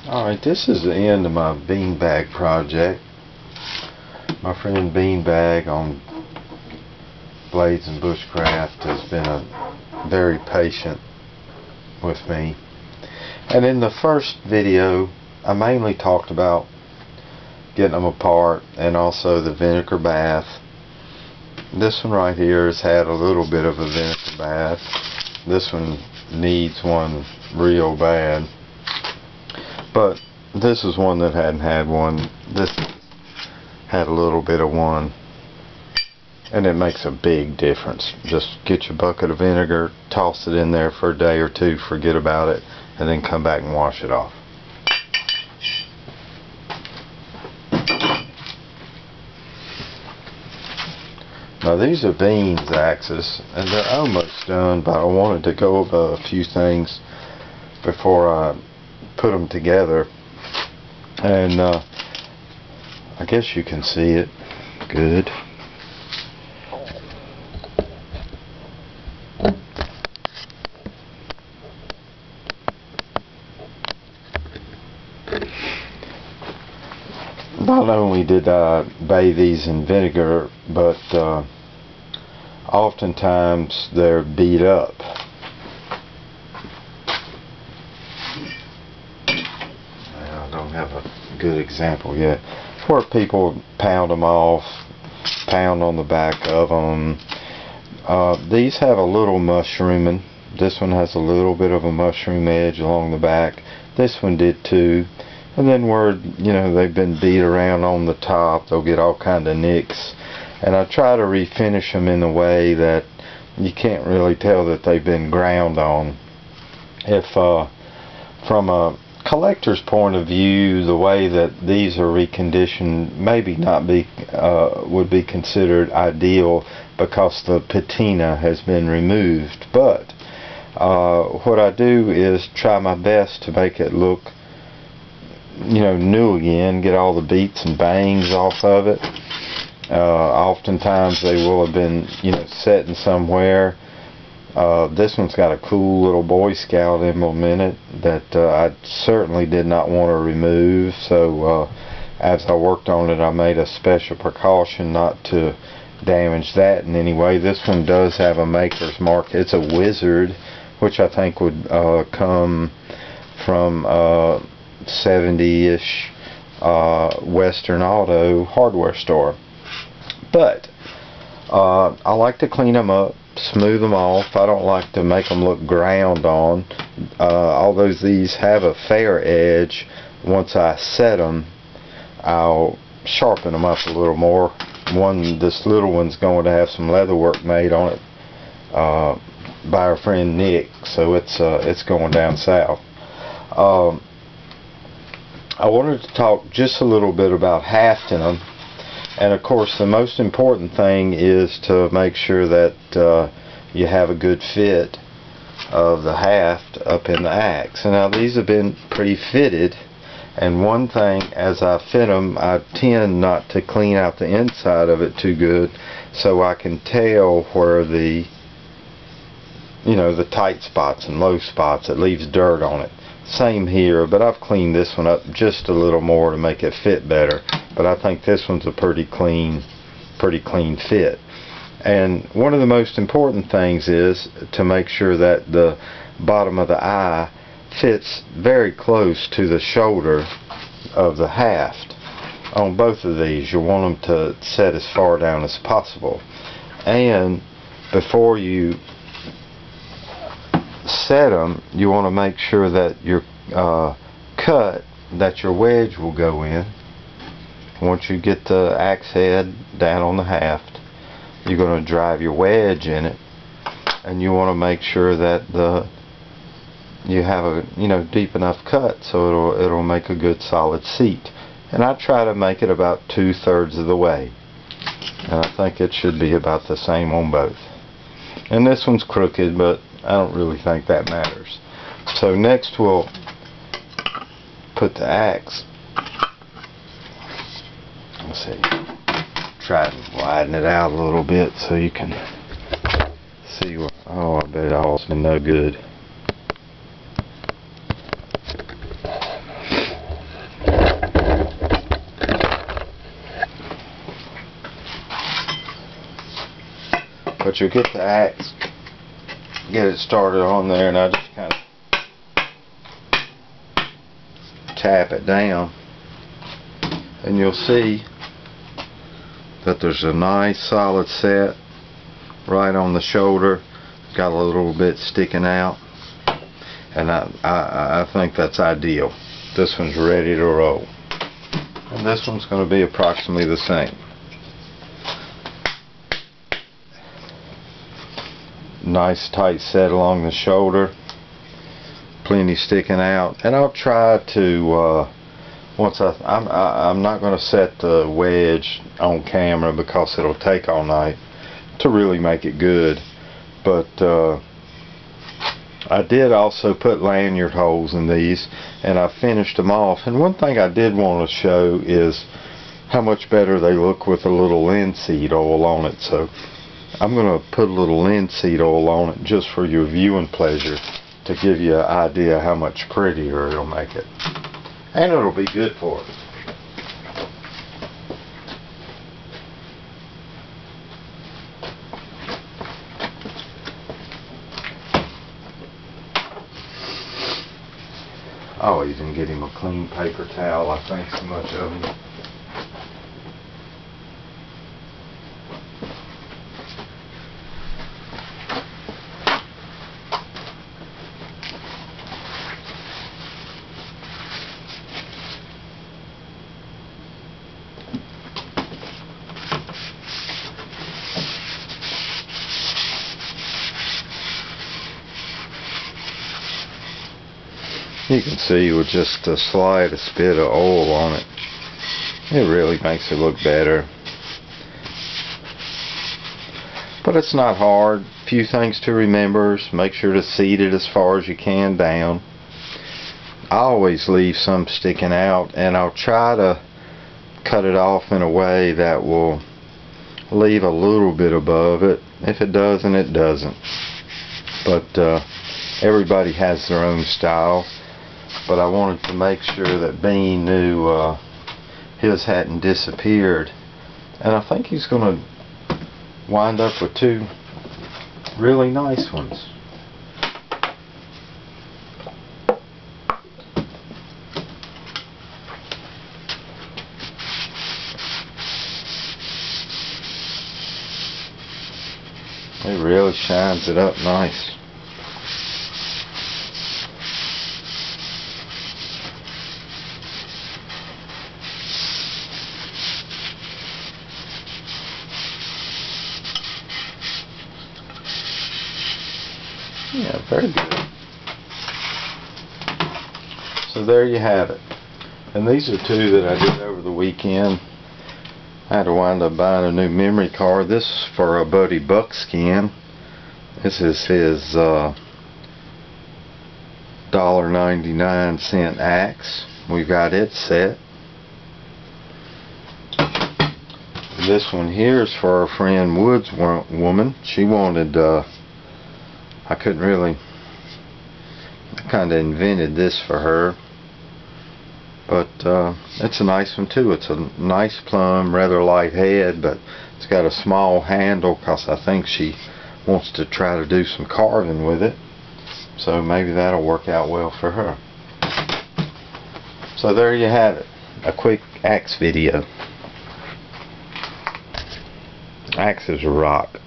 Alright, this is the end of my beanbag project. My friend Beanbag on Blades and Bushcraft has been very patient with me. And in the first video, I mainly talked about getting them apart and also the vinegar bath. This one right here has had a little bit of a vinegar bath. This one needs one real bad. But this is one that hadn't had one. This had a little bit of one. And it makes a big difference. Just get your bucket of vinegar, toss it in there for a day or two, forget about it, and then come back and wash it off. Now these are Beans axes, and they're almost done, but I wanted to go over a few things before I put them together. And I guess you can see it good. Not only did I bathe these in vinegar, but oftentimes they're beat up. I don't have a good example yet. Where people pound them off, pound on the back of them. These have a little mushrooming. This one has a little bit of a mushroom edge along the back. This one did too. And then where, you know, they've been beat around on the top, they'll get all kind of nicks. And I try to refinish them in a way that you can't really tell that they've been ground on. If from a collector's point of view, the way that these are reconditioned maybe not be would be considered ideal because the patina has been removed. But what I do is try my best to make it look, you know, new again, get all the beats and bangs off of it. Oftentimes they will have been, you know, setting somewhere. This one's got a cool little Boy Scout emblem in it that I certainly did not want to remove. So as I worked on it, I made a special precaution not to damage that in any way. This one does have a maker's mark. It's a Wizard, which I think would come from 70-ish Western Auto hardware store. But I like to clean them up, smooth them off. I don't like to make them look ground on. Although these have a fair edge, once I set them, I'll sharpen them up a little more. This little one's going to have some leather work made on it by our friend Nick, so it's going down south. I wanted to talk just a little bit about hafting them, and of course the most important thing is to make sure that you have a good fit of the haft up in the axe. And now these have been pre-fitted, and one thing, as I fit them, I tend not to clean out the inside of it too good, so I can tell where the, you know, the tight spots and low spots, it leaves dirt on it. Same here, but I've cleaned this one up just a little more to make it fit better. But I think this one's a pretty clean fit. And one of the most important things is to make sure that the bottom of the eye fits very close to the shoulder of the haft. On both of these, you want them to set as far down as possible. And before you set them, you want to make sure that your cut that your wedge will go in. Once you get the axe head down on the haft, you're going to drive your wedge in it, and you want to make sure that you have a, you know, deep enough cut so it'll make a good solid seat. And I try to make it about 2/3 of the way, and I think it should be about the same on both. And this one's crooked, but I don't really think that matters. So next we'll put the axe. Let's see. Try to widen it out a little bit so you can see what. Oh, I bet it all's been no good. But you'll get the axe, get it started on there, and I just kind of tap it down, and you'll see that there's a nice solid set right on the shoulder. Got a little bit sticking out, and I think that's ideal. This one's ready to roll, and this one's going to be approximately the same. Nice tight set along the shoulder, plenty sticking out, and I'll try to I'm not going to set the wedge on camera because it'll take all night to really make it good. But I did also put lanyard holes in these, and I finished them off. And one thing I did want to show is how much better they look with a little linseed oil on it. So I'm going to put a little linseed oil on it just for your viewing pleasure, to give you an idea how much prettier it'll make it. And it'll be good for it. I'll even get him a clean paper towel. I think so much of him. You can see with just the slightest bit of oil on it, it really makes it look better. But it's not hard. Few things to remember. Make sure to seat it as far as you can down. I always leave some sticking out, and I'll try to cut it off in a way that will leave a little bit above it. If it doesn't, it doesn't. But everybody has their own style. But I wanted to make sure that Bean knew his hadn't disappeared. And I think he's going to wind up with two really nice ones. It really shines it up nice. Yeah, very good. So there you have it. And these are two that I did over the weekend. I had to wind up buying a new memory card. This is for our buddy Buckskin. This is his $1.99 axe. We got it set. This one here is for our friend Woods woman. She wanted I couldn't really, I kind of invented this for her, but it's a nice one too. It's a nice plumb, rather light head, but it's got a small handle because I think she wants to try to do some carving with it, so maybe that'll work out well for her. So there you have it, a quick axe video. Axes rock.